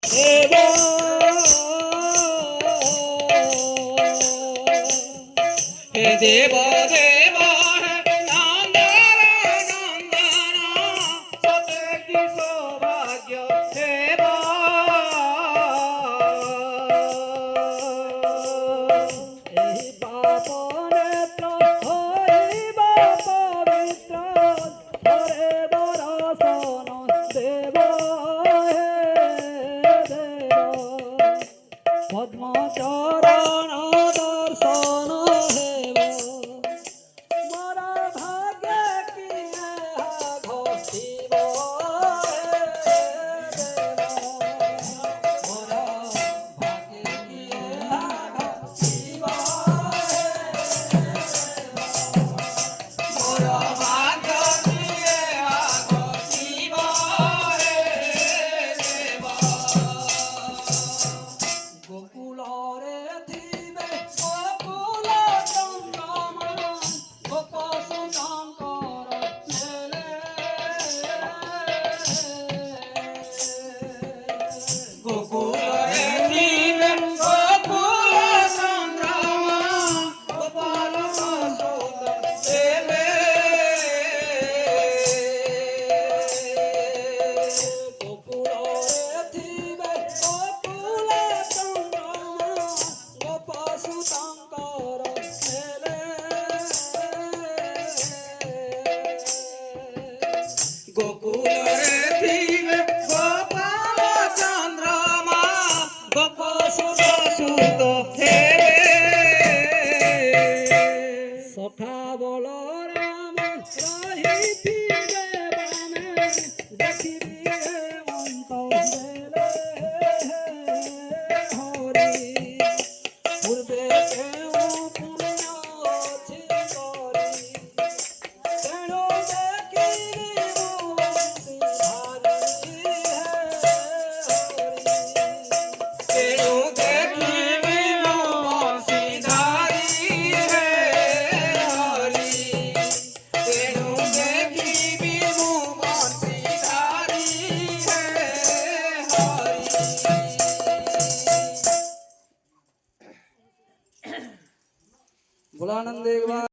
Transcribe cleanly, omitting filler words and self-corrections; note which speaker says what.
Speaker 1: দেব হে দেব দেব হে নন্দন নন্দন সতে কি সৌভাগ্য দেব এই পাপ নেত্র হইব পবিত্র হরে দর্শন দেব পদ্মচরণ দর্শন হেব মোর ভাগ্যে কি ঘটিব মোর ভাগ্যে কি ঘটিব মোর ভাগ্য কি ঘটিব গোকুলরে থিবে গোকুল চন্দ্রমা গোপসু শঙ্কর ছেলে গোকুলরে থিবে গোকুল চন্দ্রমা গোপাল সুন্দর ছেলে গোকুলরে থিবে গোকুল শঙ্কর ছেলে গোকুলরে থিবে গোপাল চন্দ্রমা গোপসুত সুত হেবে সখা বলরাম রহিথিবে বামে দেখিবে অন্ত বেলে হরি পূর্বে কেউ পুণ্য ଅଛି କରି ତେଣୁ ଦେଖିବି ବଂଶୀ ଧାରି ତେଣୁ ଦେଖିବି ବଂଶୀ ଧାରି ହରି ତେଣୁ ଦେଖିବି ବଂଶୀ ଧାରି ହରି भोलानंद एक बार